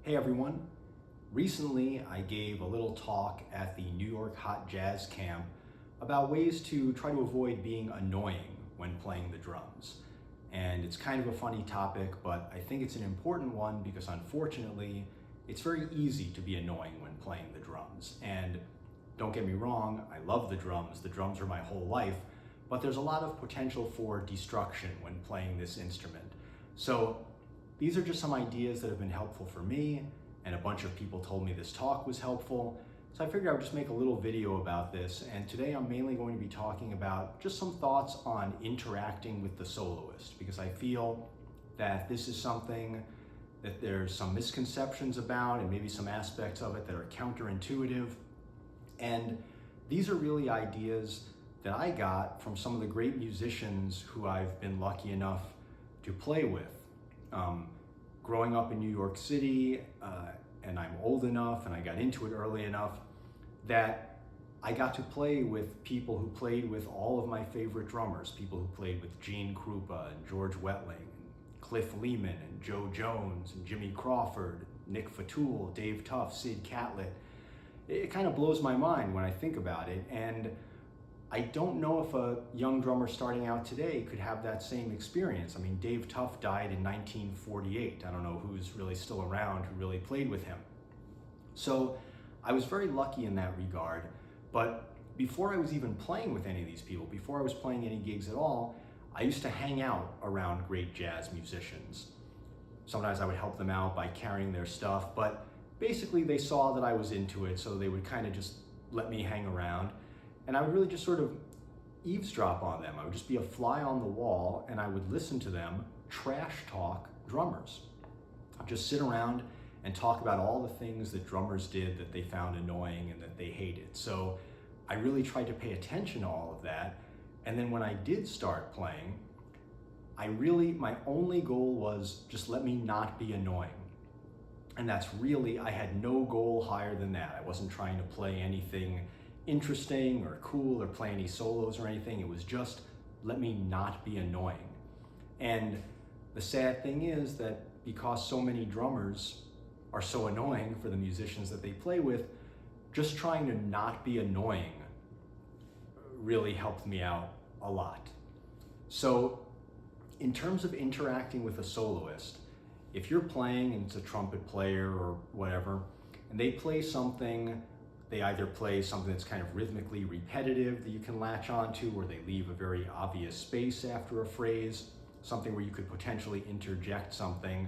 Hey everyone. Recently I gave a little talk at the New York Hot Jazz Camp about ways to try to avoid being annoying when playing the drums. And it's kind of a funny topic, but I think it's an important one because unfortunately it's very easy to be annoying when playing the drums. And don't get me wrong, I love the drums. The drums are my whole life, but there's a lot of potential for destruction when playing this instrument. So these are just some ideas that have been helpful for me, and a bunch of people told me this talk was helpful. So I figured I would just make a little video about this, and today I'm mainly going to be talking about just some thoughts on interacting with the soloist, because I feel that this is something that there's some misconceptions about and maybe some aspects of it that are counterintuitive. And these are really ideas that I got from some of the great musicians who I've been lucky enough to play with. Growing up in New York City, and I'm old enough and I got into it early enough that I got to play with people who played with all of my favorite drummers, people who played with Gene Krupa and George Wettling, and Cliff Lehman and Joe Jones and Jimmy Crawford, Nick Fatul, Dave Tuff, Sid Catlett. It kind of blows my mind when I think about it, and I don't know if a young drummer starting out today could have that same experience. I mean, Dave Tuff died in 1948. I don't know who's really still around who really played with him. So I was very lucky in that regard, but before I was even playing with any of these people, before I was playing any gigs at all, I used to hang out around great jazz musicians. Sometimes I would help them out by carrying their stuff, but basically they saw that I was into it, so they would kind of just let me hang around. And I would really just sort of eavesdrop on them. I would just be a fly on the wall, and I would listen to them trash talk drummers. I'd just sit around and talk about all the things that drummers did that they found annoying and that they hated. So I really tried to pay attention to all of that. And then when I did start playing, my only goal was just let me not be annoying. And that's really, I had no goal higher than that. I wasn't trying to play anything interesting or cool or play any solos or anything. It was just let me not be annoying. And the sad thing is that because so many drummers are so annoying for the musicians that they play with, just trying to not be annoying really helped me out a lot. So in terms of interacting with a soloist, if you're playing and it's a trumpet player or whatever, and they play something, they either play something that's kind of rhythmically repetitive that you can latch onto, or they leave a very obvious space after a phrase, something where you could potentially interject something.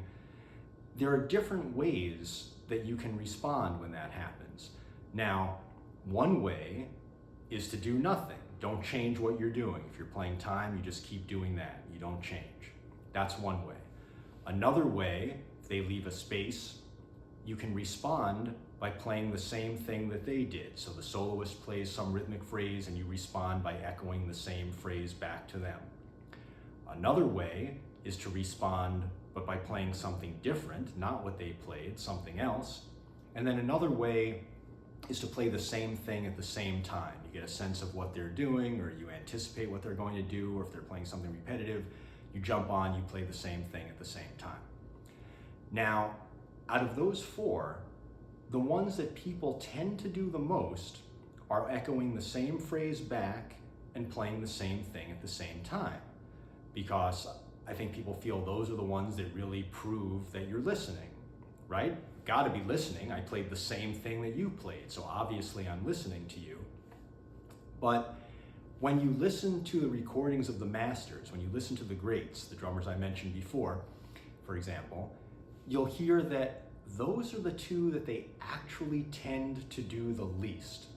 There are different ways that you can respond when that happens. Now, one way is to do nothing. Don't change what you're doing. If you're playing time, you just keep doing that. You don't change. That's one way. Another way, if they leave a space, you can respond by playing the same thing that they did. So the soloist plays some rhythmic phrase and you respond by echoing the same phrase back to them. Another way is to respond, but by playing something different, not what they played, something else. And then another way is to play the same thing at the same time. You get a sense of what they're doing, or you anticipate what they're going to do, or if they're playing something repetitive, you jump on, you play the same thing at the same time. Now, out of those four, the ones that people tend to do the most are echoing the same phrase back and playing the same thing at the same time. Because I think people feel those are the ones that really prove that you're listening, right? Gotta be listening. I played the same thing that you played, so obviously I'm listening to you. But when you listen to the recordings of the masters, when you listen to the greats, the drummers I mentioned before, for example, you'll hear that those are the two that they actually tend to do the least.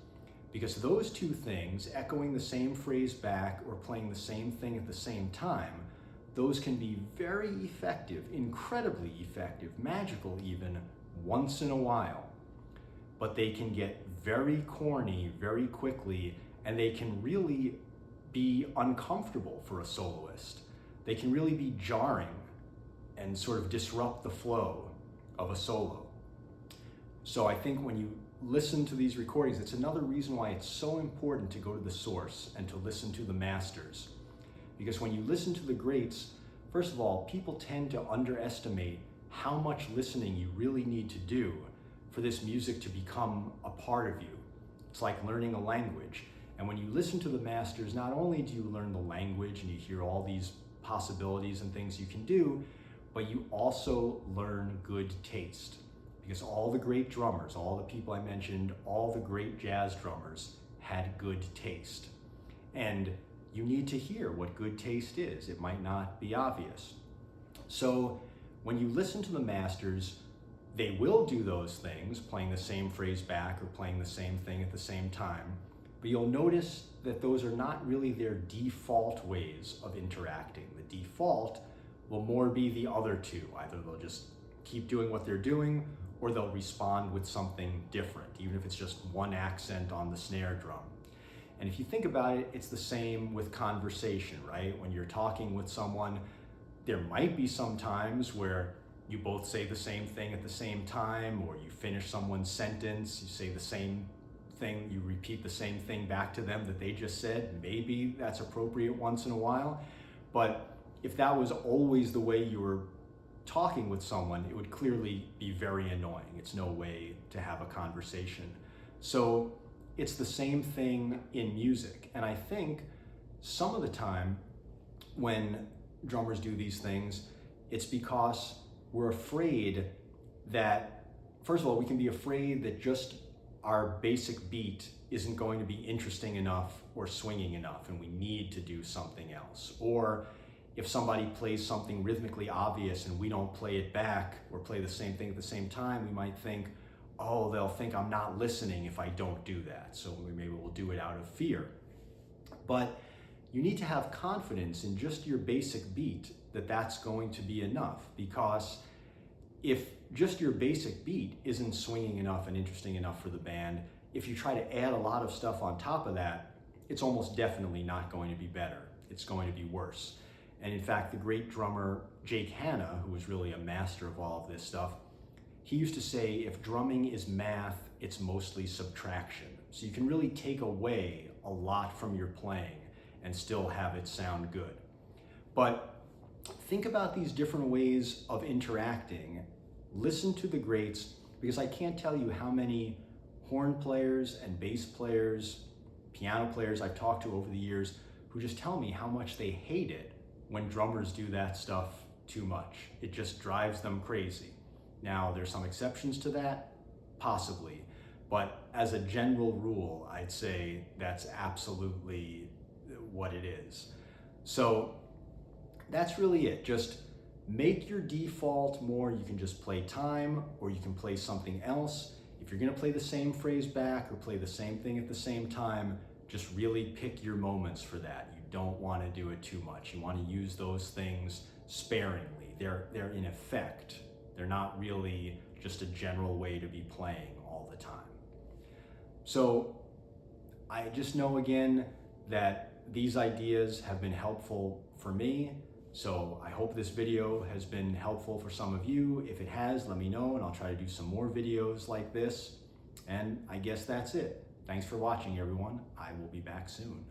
Because those two things, echoing the same phrase back or playing the same thing at the same time, those can be very effective, incredibly effective, magical even, once in a while. But they can get very corny very quickly, and they can really be uncomfortable for a soloist. They can really be jarring and sort of disrupt the flow of a solo. So I think when you listen to these recordings, it's another reason why it's so important to go to the source and to listen to the masters. Because when you listen to the greats, first of all, people tend to underestimate how much listening you really need to do for this music to become a part of you. It's like learning a language. And when you listen to the masters, not only do you learn the language and you hear all these possibilities and things you can do, but you also learn good taste. Because all the great drummers, all the people I mentioned, all the great jazz drummers had good taste. And you need to hear what good taste is. It might not be obvious. So when you listen to the masters, they will do those things, playing the same phrase back or playing the same thing at the same time. But you'll notice that those are not really their default ways of interacting. The default will more be the other two. Either they'll just keep doing what they're doing, or they'll respond with something different, even if it's just one accent on the snare drum. And if you think about it, it's the same with conversation, right? When you're talking with someone, there might be some times where you both say the same thing at the same time, or you finish someone's sentence, you say the same thing, you repeat the same thing back to them that they just said. Maybe that's appropriate once in a while, but if that was always the way you were talking with someone, it would clearly be very annoying. It's no way to have a conversation. So it's the same thing in music. And I think some of the time when drummers do these things, it's because we're afraid that, first of all, we can be afraid that just our basic beat isn't going to be interesting enough or swinging enough, and we need to do something else. Or if somebody plays something rhythmically obvious and we don't play it back or play the same thing at the same time, we might think, oh, they'll think I'm not listening if I don't do that. So maybe we'll do it out of fear. But you need to have confidence in just your basic beat that that's going to be enough, because if just your basic beat isn't swinging enough and interesting enough for the band, if you try to add a lot of stuff on top of that, it's almost definitely not going to be better. It's going to be worse. And in fact, the great drummer Jake Hanna, who was really a master of all of this stuff, he used to say, if drumming is math, it's mostly subtraction. So you can really take away a lot from your playing and still have it sound good. But think about these different ways of interacting. Listen to the greats, because I can't tell you how many horn players and bass players, piano players I've talked to over the years who just tell me how much they hate it when drummers do that stuff too much. It just drives them crazy. Now, there's some exceptions to that, possibly, but as a general rule, I'd say that's absolutely what it is. So that's really it. Just make your default more, you can just play time, or you can play something else. If you're gonna play the same phrase back or play the same thing at the same time, just really pick your moments for that. You don't wanna do it too much. You wanna use those things sparingly. They're in effect. They're not really just a general way to be playing all the time. So I just know again that these ideas have been helpful for me. So I hope this video has been helpful for some of you. If it has, let me know and I'll try to do some more videos like this. And I guess that's it. Thanks for watching, everyone. I will be back soon.